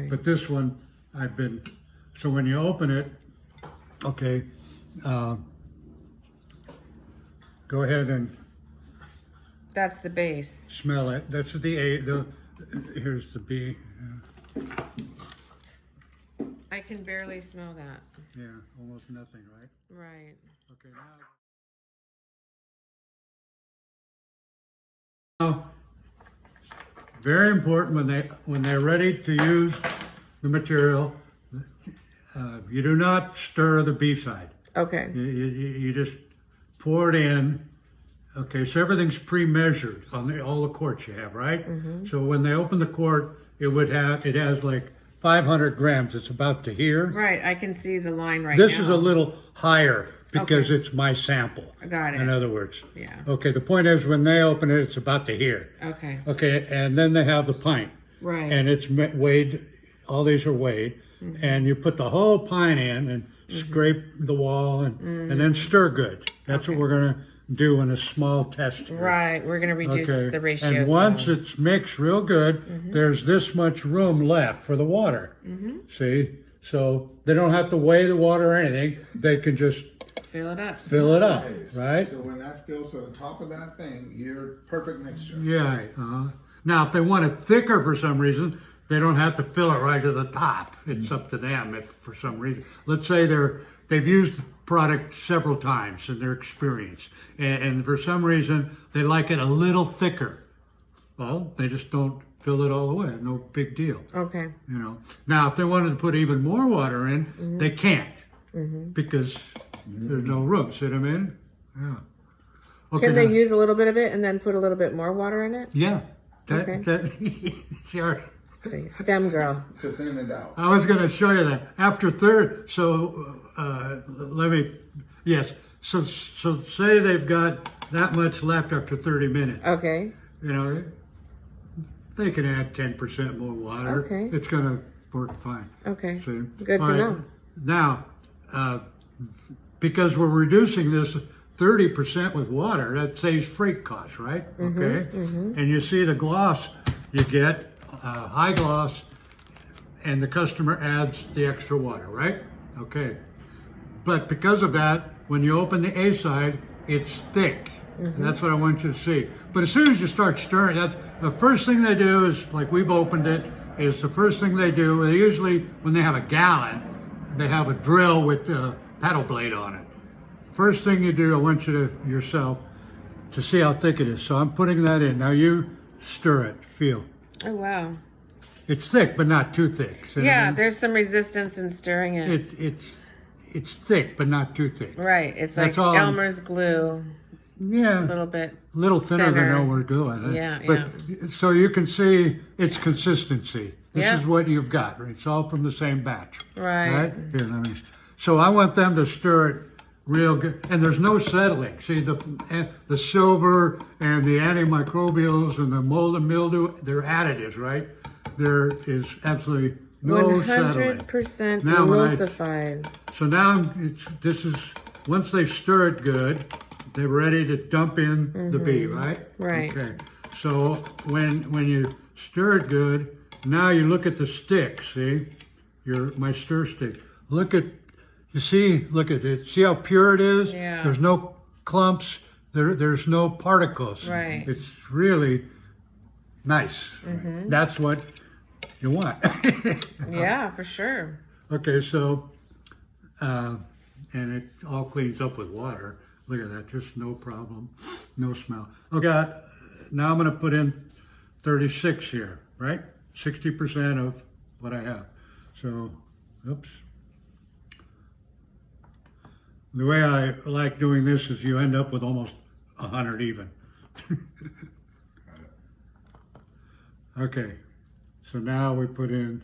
Right. But this one, so when you open it, okay, go ahead and That's the base. smell it. That's the A, here's the B. I can barely smell that. Yeah, almost nothing, right? Right. Okay, now, very important when they're ready to use the material, you do not stir the B side. Okay. You just pour it in. Okay, so everything's pre-measured on all the quarts you have, right? So when they open the quart, it has like 500 grams. It's about to here. Right, I can see the line right now. This is a little higher because Okay. it's my sample. I got it. In other words. Yeah. Okay, the point is when they open it, it's about to here. Okay. Okay, and then they have the pint. Right. And it's weighed, all these are weighed. And you put the whole pint in and scrape the wall and then stir good. That's what we're going to do in a small test here. Right, we're going to reduce the ratios. And once down. it's mixed real good, there's this much room left for the water. See? So they don't have to weigh the water or anything. They can just Fill it up. fill it up, Nice. right? So when that fills to the top of that thing, you're perfect mixture. Yeah. Now, if they want it thicker for some reason, they don't have to fill it right to the top. It's up to them if for some reason. Let's say they've used the product several times in their experience, and for some reason they like it a little thicker. Well, they just don't fill it all the way. No big deal. Okay. You know. Now, if they wanted to put even more water in, they can't because there's no room. See what I mean? Yeah. Okay, Can they now- use a little bit of it and then put a little bit more water in it? Yeah. Okay. See, our- Okay, STEM girl. To thin it out. I was going to show you that after third. So yes. So say they've got that much left after 30 minutes. Okay. You know, they can add 10% more water. Okay. It's going to work fine. Okay. See? Good All to right. know. Now, because we're reducing this 30% with water, that saves freight costs, right? Okay. And you see the gloss you get. High gloss, and the customer adds the extra water, right? Okay. But because of that, when you open the A side, it's thick. That's what I want you to see. But as soon as you start stirring, that's the first thing they do is, like we've opened it, is the first thing they do, they usually, when they have a gallon, they have a drill with a paddle blade on it. First thing you do, I want you to, yourself, to see how thick it is. So I'm putting that in. Now you stir it, feel. Oh, wow. It's thick, but not too thick. See what I Yeah, mean? there's some resistance in stirring it. It's thick, but not too thick. Right, it's That's like all I'm- Elmer's glue, Yeah, a little bit. little thinner than thinner. what we're doing. Yeah, but, so you can see its consistency. This Yeah. is what you've got. It's all from the same batch. Right. Here, let me. So I want them to stir it real good, and there's no settling. See the silver and the antimicrobials and the mold and mildew, they're additives, right? There is absolutely no settling. 100% Now when I- emulsified. So now this is once they stir it good, they're ready to dump in the B, right? Right. Okay. So when you stir it good, now you look at the stick. See, my stir stick. Look at it. See how pure it is? Yeah. There's no clumps. There's no particles. Right. It's really nice. That's what you want. Yeah, for sure. Okay, so, and it all cleans up with water. Look at that, just no problem, no smell. Okay, now I'm gonna put in 36 here, right? 60% of what I have. So, oops. The way I like doing this is you end up with almost 100 even. Okay, so now we put in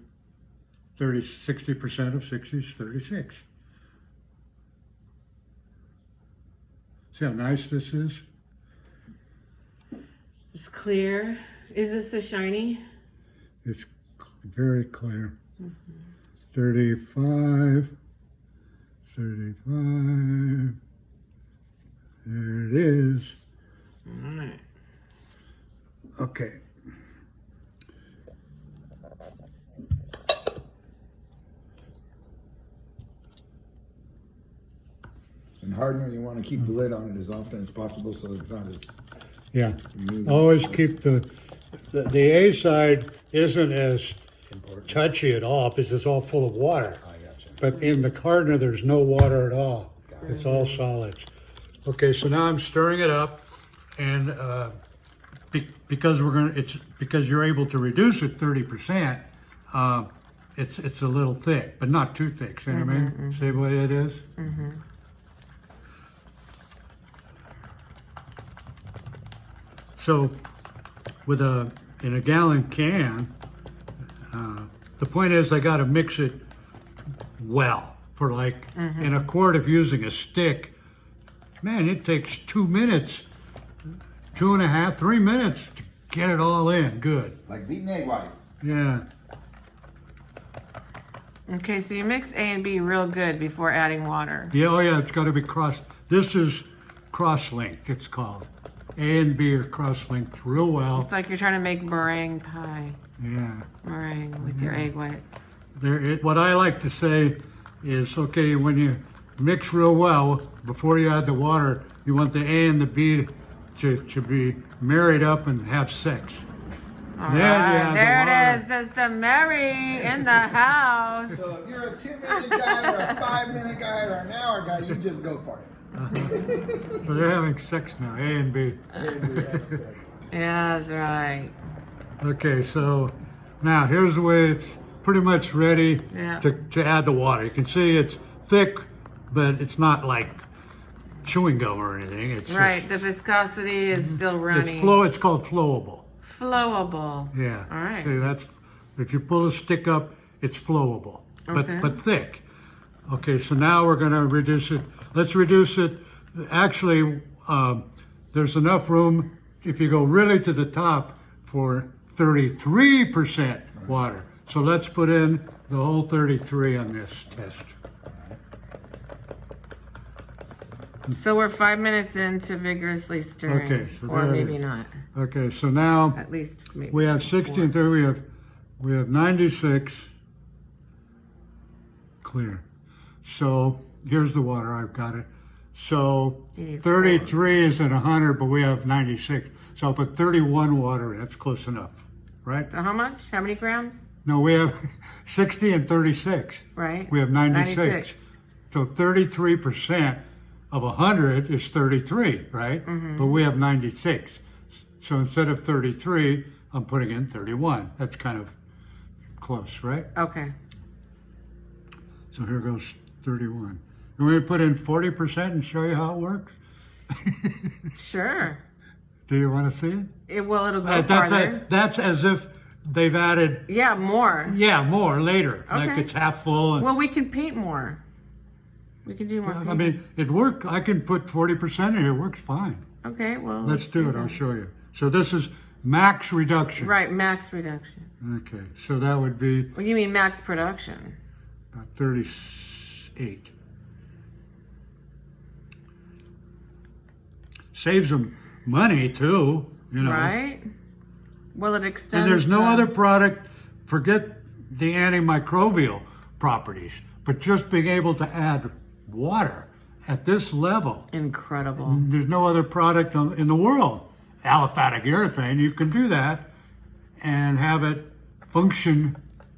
60% of 60 is 36. See how nice this is? It's clear. Is this the shiny? It's very clear. 35, 35. There it is. All right. Okay. And hardener, you want to keep the lid on it as often as possible so it's not as Yeah. smooth. Always keep the A side isn't as touchy at all because it's all full of water. I gotcha. But in the hardener, there's no water at all. It's all solids. Okay, so now I'm stirring it up, and because because you're able to reduce it 30%. It's a little thick, but not too thick. See what I mean? See what it is? So, in a gallon can, the point is I got to mix it well. For like in a quart of using a stick, man, it takes 2 minutes, 2.5, 3 minutes to get it all in good. Like beating egg whites. Yeah. Okay, so you mix A and B real good before adding water. Yeah, oh yeah, it's got to be this is cross-linked, it's called. A and B are cross-linked real well. It's like you're trying to make meringue pie. Yeah. Meringue with your egg whites. What I like to say is, okay, when you mix real well, before you add the water, you want the A and the B to be married up and have sex. All Then you right, add there the it water. is. It's the Mary in the house. So if you're a 2-minute guy or a 5-minute guy or an hour guy, you just go for it. So they're having sex now, A and B. Yeah, that's right. Okay, so now here's the way it's pretty much ready Yeah. to add the water. You can see it's thick, but it's not like chewing gum or anything. It's Right, the viscosity is still running. It's called flowable. Flowable. Yeah. All right. See, if you pull a stick up, it's flowable, Okay. but thick. Okay, so now we're going to reduce it. Let's reduce it. Actually, there's enough room if you go really to the top for 33% water. So let's put in the whole 33 on this test. So we're 5 minutes into vigorously stirring. Okay, so or there it maybe is. not. Okay, so now At least maybe. we have 60 and 30. We have 96 clear. So here's the water. I've got it. So You need 33 is at 100, but we have 96. So I'll put 31 water in. That's close enough, right? So how much? How many grams? No, we have 60 and 36. Right. We have 96. So 33% of 100 is 33, right? But we have 96. So instead of 33, I'm putting in 31. That's kind of close, right? Okay. So here goes 31. You want me to put in 40% and show you how it works? Sure. Do you want to see it? It'll go farther. That's as if they've added, Yeah, more. more later. Like Okay. it's half full. And, Well, we can paint more. We can do more I painting. mean, it worked. I can put 40% in. It works fine. Okay, well. Let's do it. I'll show you. So this is max reduction. Right, max reduction. Okay. So that would be Well, you mean max production. about 38. Saves them money too, you know. Right? Well, it extends. And there's no the- other product, forget the antimicrobial properties, but just being able to add water at this level. Incredible. There's no other product in the world. Aliphatic urethane, you can do that and have it function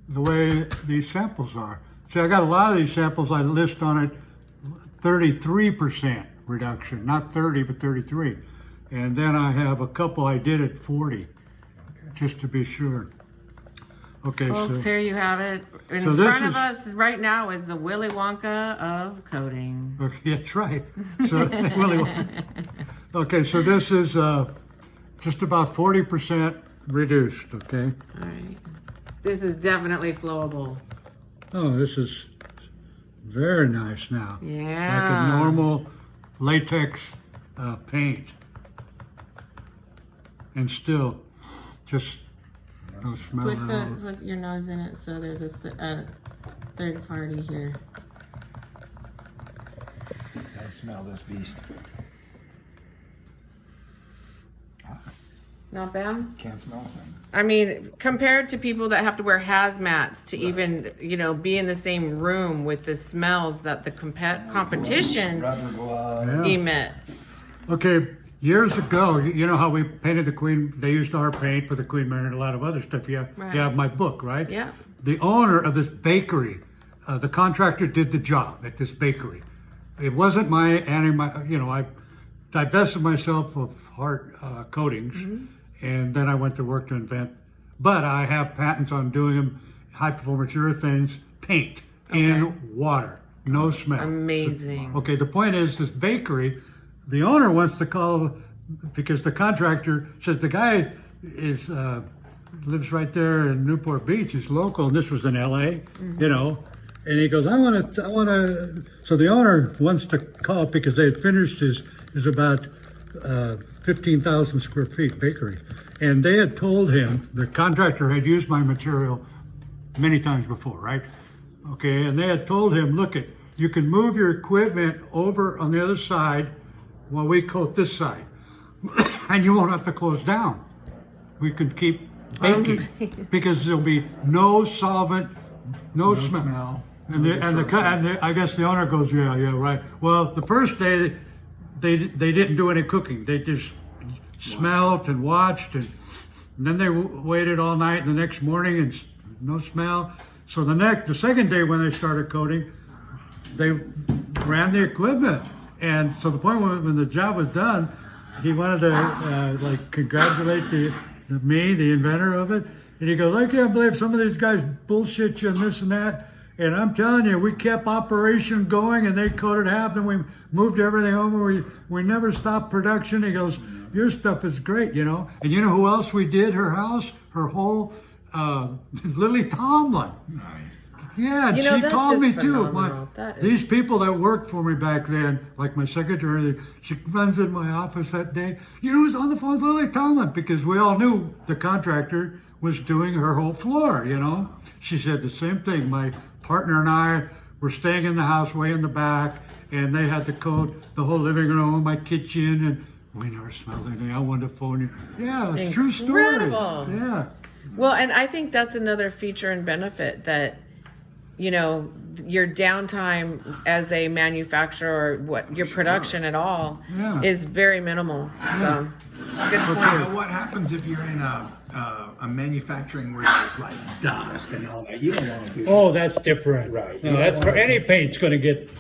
the way these samples are. See, I got a lot of these samples I list on it 33% reduction, not 30, but 33. And then I have a couple I did at 40, just to be sure. Okay, Folks, so here you have it. In So this front of is- us right now is the Willy Wonka of coating. okay, that's right. So really, okay, so this is just about 40% reduced. Okay. All right. This is definitely flowable. Oh, this is very nice now. It's like Yeah. a normal latex paint. And still, just no smell at all. Put your nose in it so there's a third party here. I smell this beast. Not bad. Can't smell a thing. I mean, compared to people that have to wear hazmats to even, be in the same room with the smells that the competition Rubber glove. Yeah. emits. Okay, years ago, you know how we painted the Queen, they used our paint for the Queen Mary and a lot of other stuff. You have my book, right? Yeah. The owner of this bakery, the contractor did the job at this bakery. It wasn't my I divested myself of hard coatings, and then I went to work to invent. But I have patents on doing them high performance urethanes paint in water, no smell. Amazing. Okay, the point is this bakery, the owner wants to call because the contractor said the guy is lives right there in Newport Beach. He's local, and this was in LA, And he goes, I want to. So the owner wants to call because they had finished his about 15,000 square feet bakery, and they had told him the contractor had used my material many times before, right? Okay, and they had told him, look, you can move your equipment over on the other side while we coat this side, and you won't have to close down. We can keep baking because there'll be no solvent, no smell. And I guess the owner goes, yeah, right. Well, the first day they didn't do any cooking. They just smelled and watched, and then they waited all night. And the next morning, and no smell. So the second day when they started coating, they ran the equipment, and so the point when the job was done, he wanted to congratulate the inventor of it, and he goes, I can't believe some of these guys bullshit you and this and that. And I'm telling you, we kept operation going, and they coated half, and we moved everything over. We never stopped production. He goes, your stuff is great, And you know who else we did her house? Her whole, Lily Tomlin. Nice. Yeah, she that's called me just too. phenomenal. These people that worked for me back then, like my secretary, she runs in my office that day. You know who's on the phone with Lily Tomlin? Because we all knew the contractor was doing her whole floor, She said the same thing. My partner and I were staying in the house way in the back, and they had to coat the whole living room, my kitchen, and we never smelled anything. I wanted to phone you. Yeah, it's true story. Incredible. Yeah. Well, and I think that's another feature and benefit that, your downtime as a manufacturer or your production at all is very minimal. So, good point. Now, what happens if you're in a manufacturing where there's like dust and all that? You don't want to do that. Oh, that's different. Right. No, that's for any paint's going to get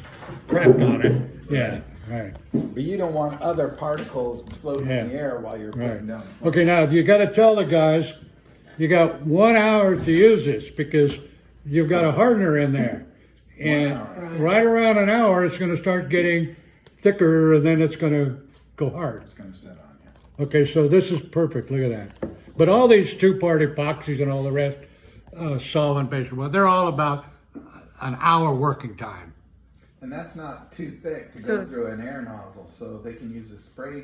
cracked on it. Yeah. Right. But you don't want other particles floating in the air while you're putting down. Okay, now you got to tell the guys you got 1 hour to use this because you've got a hardener in there. And right around an hour, it's going to start getting thicker, and then it's going to go hard. It's going to set on you. Okay, so this is perfect. Look at that. But all these two-part epoxies and all the rest, solvent-based, they're all about an hour working time. And that's not too thick to go through an air nozzle, so they can use a spray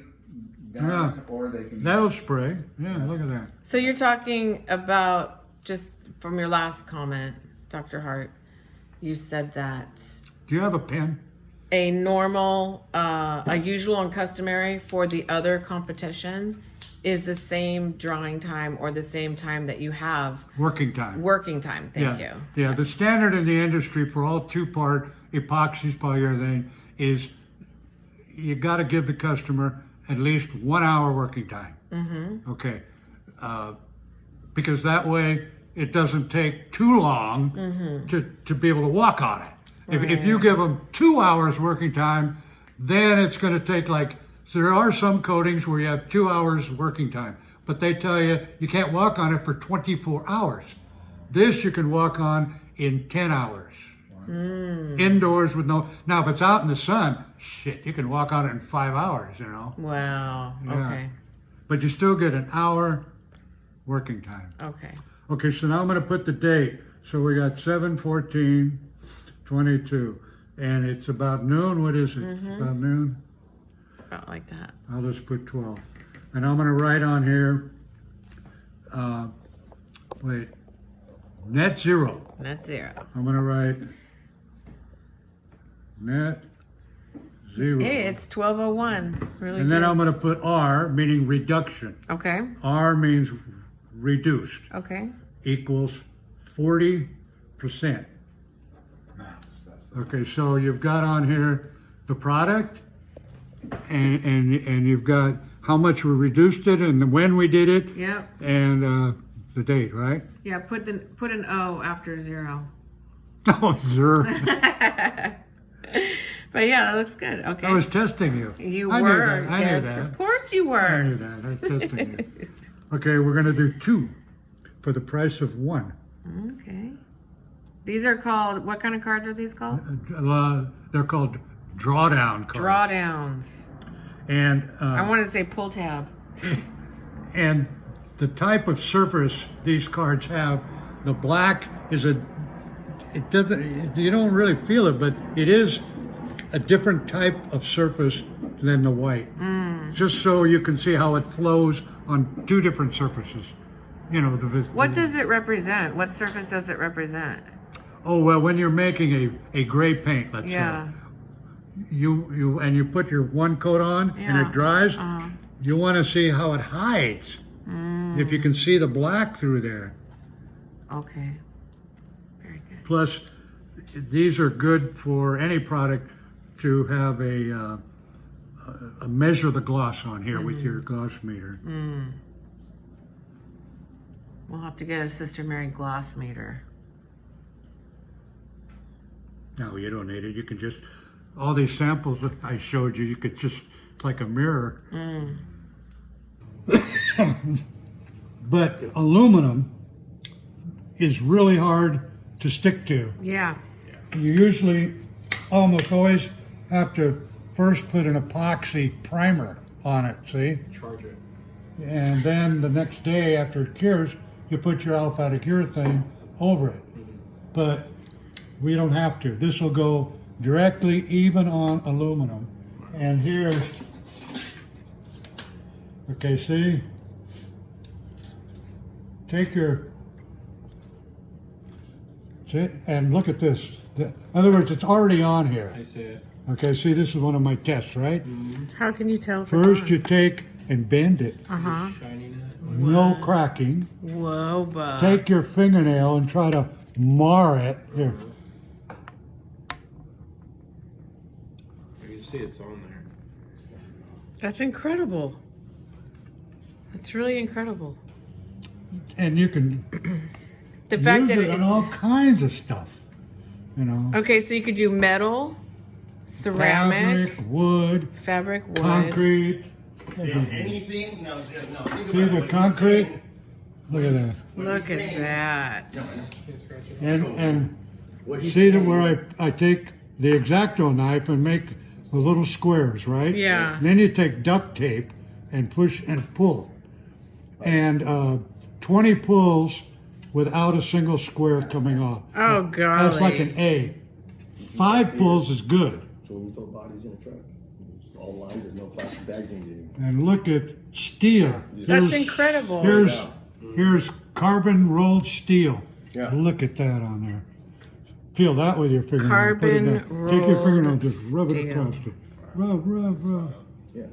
gun or they can That'll spray. Yeah, look at that. So you're talking about, just from your last comment, Dr. Hart, you said that Do you have a pen? a normal, a usual and customary for the other competition is the same drying time or the same time that you have. Working time. Working time, thank you. Yeah, the standard in the industry for all two-part epoxies, polyurethane, is you got to give the customer at least 1 hour working time. Mm-hmm. Okay. Because that way it doesn't take too long to be able to walk on it. If you give them 2 hours working time, then it's going to take so there are some coatings where you have 2 hours working time, but they tell you you can't walk on it for 24 hours. This you can walk on in 10 hours. Indoors with now if it's out in the sun, you can walk on it in 5 hours, Wow, okay. But you still get an hour working time. Okay. Okay, so now I'm going to put the date. So we got 7/14/22, and it's about noon. What is it? About noon? About like that. I'll just put 12. And I'm going to write on here, net zero. Net zero. I'm going to write net 0. Hey, it's 12:01. Really And then good. I'm going to put R, meaning reduction. Okay. R means reduced, Okay. equals 40%. Okay, so you've got on here the product, and you've got how much we reduced it, and when we did it, Yep. and the date, right? Yeah. Put an O after 0. Oh, sir. But yeah, that looks good. Okay. I was testing you. You I were. Knew that. I Yes, knew that. of course you I were. knew that. I was testing you. Okay, we're going to do 2 for the price of 1. Okay. These are called, what kind of cards are these called? They're called drawdown cards. Drawdowns. And I want to say pull tab. and the type of surface these cards have, the black is you don't really feel it, but it is a different type of surface than the white. Just so you can see how it flows on 2 different surfaces. You know, What does it represent? What surface does it represent? Oh, well, when you're making a gray paint, let's Yeah. say, you put your one coat on and Yeah. it dries, Uh-huh. you want to see how it hides. If you can see the black through there. Okay. Very good. Plus, these are good for any product to have a measure the gloss on here with your gloss meter. We'll have to get a Sister Mary gloss meter. No, you don't need it. You can just, all these samples that I showed you, you could just, it's like a mirror. But aluminum is really hard to stick to. Yeah. You usually almost always have to first put an epoxy primer on it, see? Charge it. And then the next day after it cures, you put your aliphatic urethane over it. But we don't have to. This will go directly even on aluminum. And here, okay, see? Take your, see, and look at this. In other words, it's already on here. I see it. Okay, see, this is one of my tests, right? How can you tell? First, you take and bend it. Uh-huh. Shining it. No cracking. Whoa, bud. Take your fingernail and try to mar it. Here. You can see it's on there. That's incredible. That's really incredible. And you can The fact use that it on it's all kinds of stuff. You know, okay. So you could do metal, ceramic, fabric, wood, wood. concrete. Anything? No. See the concrete? Look at that. Look at that. And see that where I take the X-Acto knife and make the little squares, right? Yeah. And then you take duct tape and push and pull. And 20 pulls without a single square coming off. Oh, golly. That's like an A. 5 pulls is good. So when you throw bodies in a truck, it's all lined, there's no plastic bags in it. And look at steel. That's incredible. Here's carbon rolled steel. Yeah. Look at that on there. Feel that with your fingernail. Carbon Put it down. Take your fingernail, rolled just rub it steel. across it. Rub. Yeah.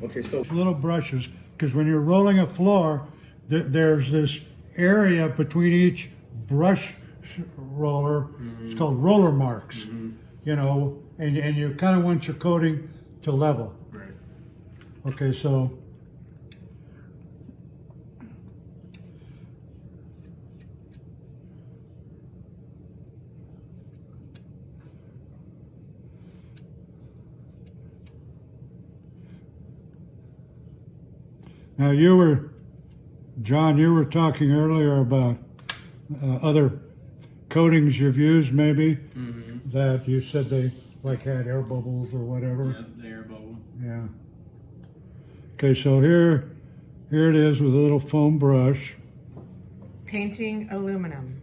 Okay, so Little brushes, because when you're rolling a floor, there's this area between each brush roller. It's called roller marks. You know, and you kind of want your coating to level. Right. Okay, so now John, you were talking earlier about other coatings you've used, maybe that you said they like had air bubbles or whatever. Yep, the air bubble. Yeah. Okay, so here it is with a little foam brush. Painting aluminum.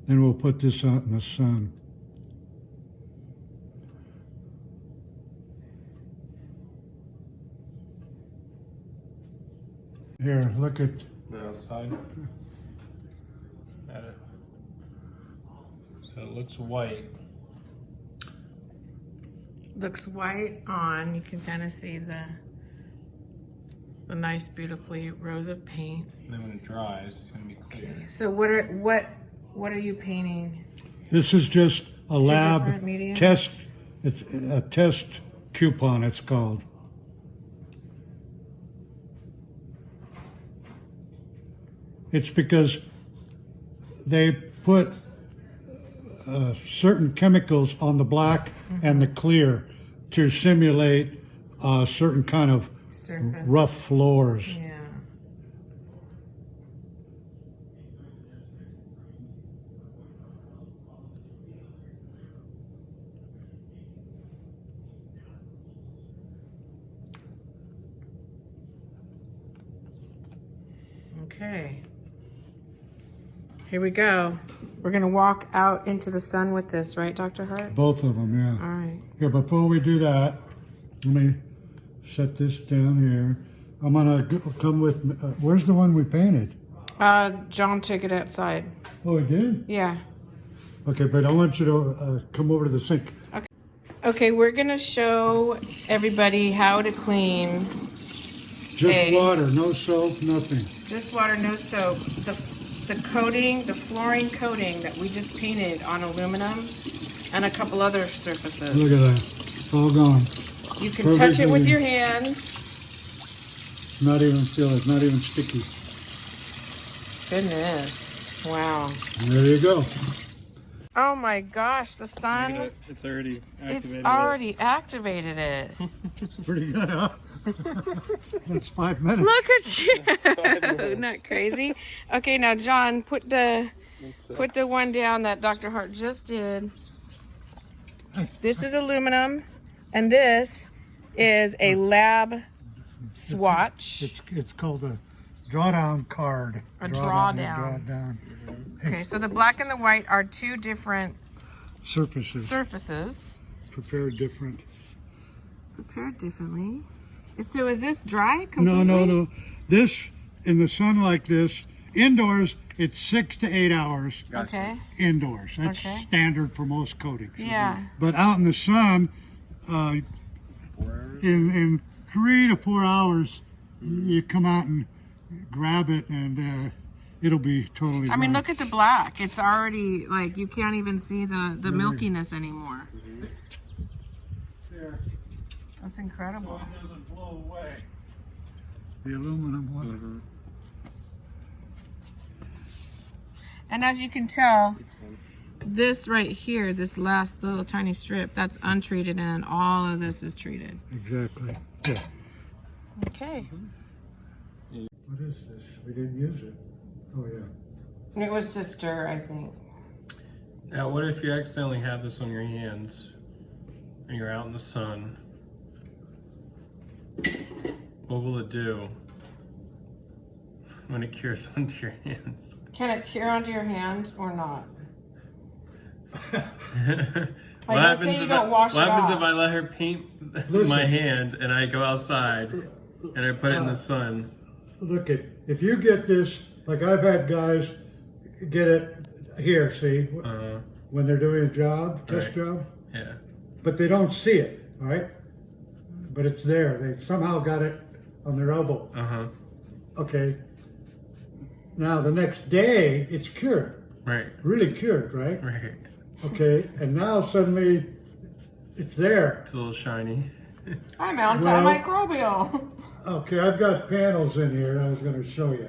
Then we'll put this out in the sun. Here, look at, No, outside. At it. So it looks white. Looks white on. You can kind of see the nice, beautifully rows of paint. And then when it dries, it's gonna be clear. So what are you painting? This is just a Two lab different media? test. It's a test coupon, it's called. It's because they put certain chemicals on the black and the clear to simulate certain kind of Surface. rough floors. Yeah. Okay. Here we go. We're gonna walk out into the sun with this, right, Dr. Hart? Both of them, yeah. All right. Here, before we do that, let me set this down here. I'm gonna come with, where's the one we painted? John took it outside. Oh, he did? Yeah. Okay, but I want you to come over to the sink. Okay, we're gonna show everybody how to clean. Just Okay. water, no soap, nothing. Just water, no soap. The coating, the flooring coating that we just painted on aluminum and a couple other surfaces. Look at that, it's all gone. You can touch it with Perfect. your hands. Not even feel it, not even sticky. Goodness. Wow. There you go. Oh my gosh, the sun. It's already It's already activated it. Pretty good, huh? That's 5 minutes. Look at you. Isn't that crazy? Okay, now John, put the one down that Dr. Hart just did. This is aluminum, and this is a lab swatch. It's called a drawdown card. A Drawdown. Okay, so the black and the white are two different Surfaces surfaces. prepared different. Prepared differently. So is this dry No, completely? no. This, in the sun like this, indoors, it's 6 to 8 hours Okay. indoors. That's Okay. standard for most coatings. Yeah. But out in the sun, in 3 to 4 hours, you come out and grab it and it'll be totally I mean, dry. look at the black. It's already, like, you can't even see the milkiness anymore. There. That's incredible. It doesn't blow away. The aluminum one. And as you can tell, this right here, this last little tiny strip, that's untreated, and all of this is treated. Exactly. Yeah. Okay. What is this? We didn't use it. Oh yeah. It was to stir, I think. Now, what if you accidentally have this on your hands and you're out in the sun? What will it do when it cures onto your hands? Can it cure onto your hand or not? What let's say you don't wash it what happens off. if I let her paint Listen. my hand and I go outside and I put it in the sun? Look at, if you get this, like I've had guys get it here, see, when they're doing a job, test Right. job, Yeah. but they don't see it, all right? But it's there. They somehow got it on their elbow. Uh-huh. Okay. Now the next day, it's cured, Right. really cured, right? Right. Okay, and now suddenly it's there. It's a little shiny. I'm Well- antimicrobial. Okay, I've got panels in here I was going to show you.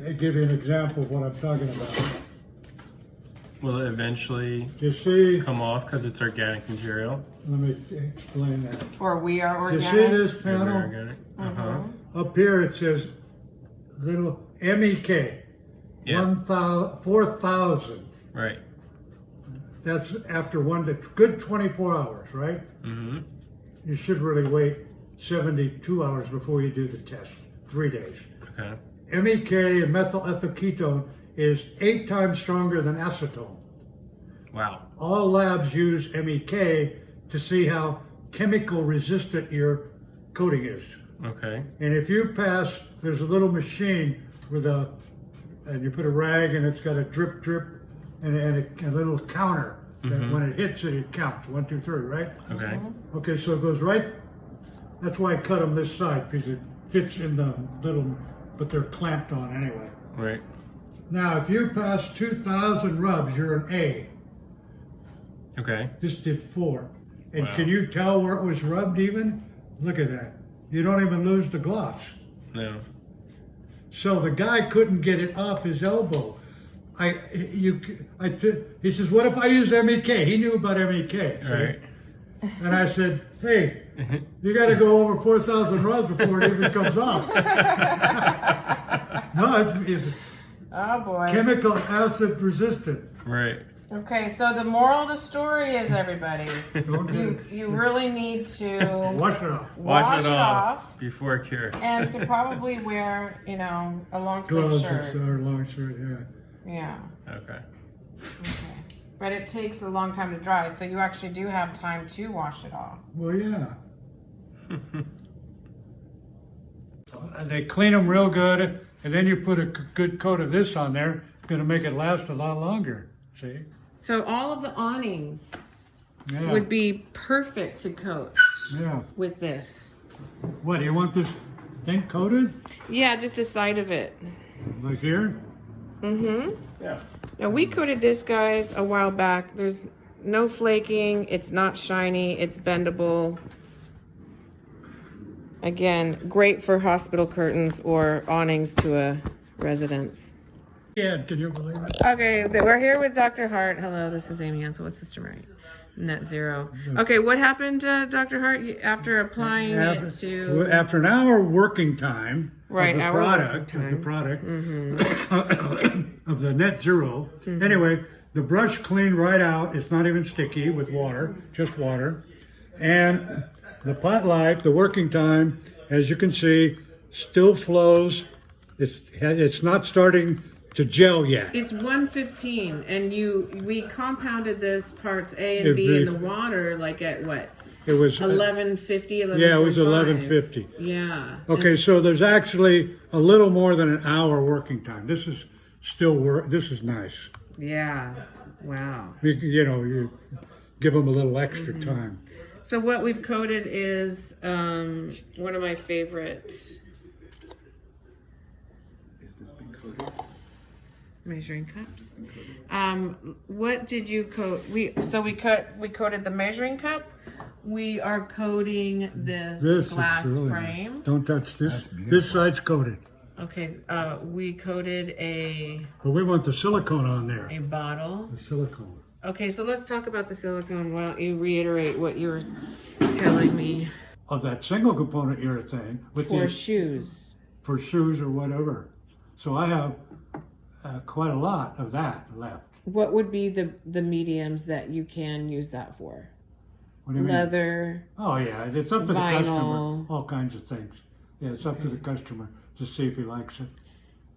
I'll give you an example of what I'm talking about. Will it eventually You see, come off because it's organic material? let me explain that. Or we are You organic. see this Very panel? organic. Uh-huh. Up here it says little MEK, Yeah. 4,000. Right. That's after good 24 hours, right? Mm-hmm. You should really wait 72 hours before you do the test, 3 days. Okay. MEK and methyl ethyl ketone is 8 times stronger than acetone. Wow. All labs use MEK to see how chemical resistant your coating is. Okay. And if you pass, there's a little machine with and you put a rag and it's got a drip, and a little counter that when it hits it, it counts 1, 2, 3, right? Okay. Okay, so it goes right. That's why I cut them this side because it fits in the little, but they're clamped on anyway. Right. Now, if you pass 2,000 rubs, you're an A. Okay. This did 4. And Wow. can you tell where it was rubbed even? Look at that. You don't even lose the gloss. No. So the guy couldn't get it off his elbow. He says, what if I use MEK? He knew about MEK. See? Right. And I said, hey, you got to go over 4,000 rubs before it even comes off. No, it's Oh boy. chemical acid resistant. Right. Okay, so the moral of the story is, everybody, Don't do you really need to it. Wash it off. wash it off before it cures. and to probably wear, a long sleeve Gloves shirt. or long shirt, yeah. Yeah. Okay. Okay. But it takes a long time to dry, so you actually do have time to wash it off. Well, yeah. They clean them real good, and then you put a good coat of this on there. It's going to make it last a lot longer. See? So all of the awnings Yeah. would be perfect to coat Yeah. with this. What, do you want this thing coated? Yeah, just the side of it. Like here? Mm-hmm. Yeah. Now we coated this, guys, a while back. There's no flaking. It's not shiny. It's bendable. Again, great for hospital curtains or awnings to a residence. Yeah, can you believe it? Okay, we're here with Dr. Hart. Hello, this is Amy Ansel with Sister Mary. Net Zero. Okay, what happened, Dr. Hart, after applying it to... After an hour working time Right, of the hour product, working of the Net Zero, anyway, the brush cleaned right out. It's not even sticky with water, just water. And the pot life, the working time, as you can see, still flows. It's not starting to gel yet. It's 115, and we compounded this parts A and B in the water, like at what? It was 1150, 11.5. Yeah, it was 1150. Yeah. Okay, so there's actually a little more than an hour working time. This is still work. This is nice. Yeah. Wow. You give them a little extra time. So what we've coated is one of my favorite Is this been coated? measuring cups. What did you coat? We coated the measuring cup. We are coating this glass is really frame. nice. Don't touch this. This side's coated. Okay, we coated But we want the silicone on there. a bottle. The silicone. Okay, so let's talk about the silicone. Why don't you reiterate what you were telling me Of that single component urethane with for the, shoes? for shoes or whatever. So I have quite a lot of that left. What would be the mediums that you can use that for? What do you mean? Leather. Oh yeah, it's up to the Vinyl. customer. All kinds of things. Yeah, it's up to the customer to see if he likes it.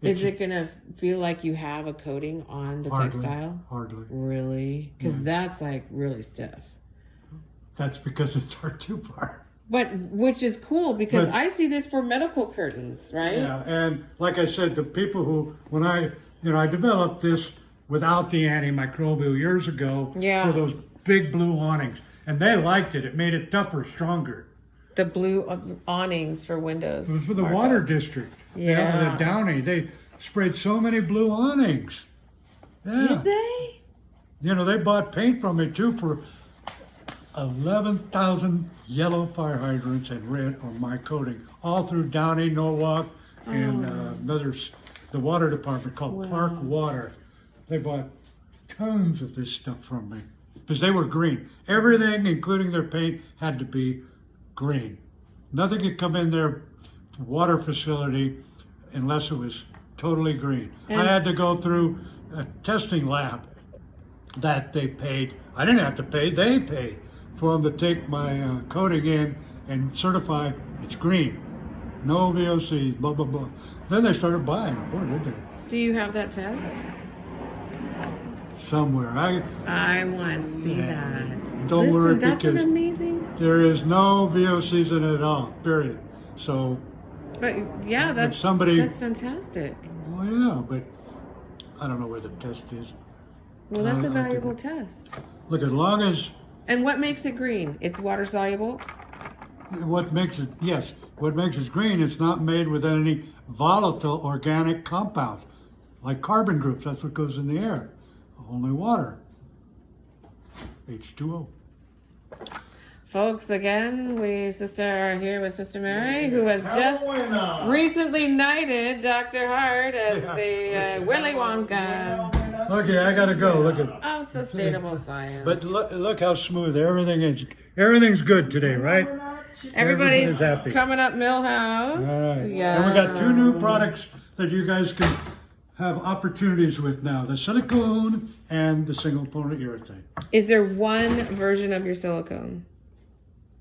Is it gonna feel like you have a coating on the textile? Hardly. Really? Because that's like really stiff. That's because it's our 2-part. But which is cool because But- I see this for medical curtains, right? Yeah, and like I said, the people who, when I developed this without the antimicrobial years ago for those big blue awnings, and they liked it. It made it tougher, stronger. The blue awnings for windows. It was for the water district. Yeah. The Downey, they sprayed so many blue awnings. Yeah. Did they? They bought paint from me too for 11,000 yellow fire hydrants and red on my coating, all through Downey, Norwalk, and the water department called Park Water. They bought tons of this stuff from me because they were green. Everything, including their paint, had to be green. Nothing could come in their water facility unless it was totally green. I had to go through a testing lab that they paid. I didn't have to pay, they paid for them to take my coating in and certify it's green. No VOC, blah, blah, blah. Then they started buying. Boy, did they. Do you have that test? Somewhere. I want to see that. Don't worry, That's an because amazing. there is no VOCs in it at all, period. So, But yeah, that's somebody- that's fantastic. well, yeah, but I don't know where the test is. Well, that's a I valuable test. Look, as long as And what makes it green? It's water soluble. what makes it green, it's not made with any volatile organic compounds, like carbon groups. That's what goes in the air. Only water. H2O. Folks, again, we are here with Sister Mary, who has just recently knighted Dr. Hart as the Willy Wonka Okay, I gotta go. Look at. of sustainable science. But look how smooth everything is. Everything's good today, right? Everybody's everybody's happy. coming up Millhouse. All right. Yeah. And we got 2 new products that you guys can have opportunities with now: the silicone and the single polyurethane. Is there one version of your silicone?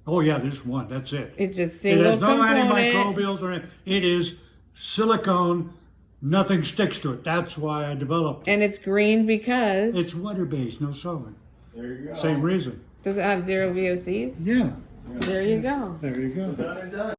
Oh yeah, there's one. That's it. It's just It single has no component. antimicrobials or anything. It is silicone. Nothing sticks to it. That's why I developed it. And it's green because It's water-based, no solvent. There you go. Same reason. does it have 0 VOCs? Yeah, There you go. there you go. Done and done.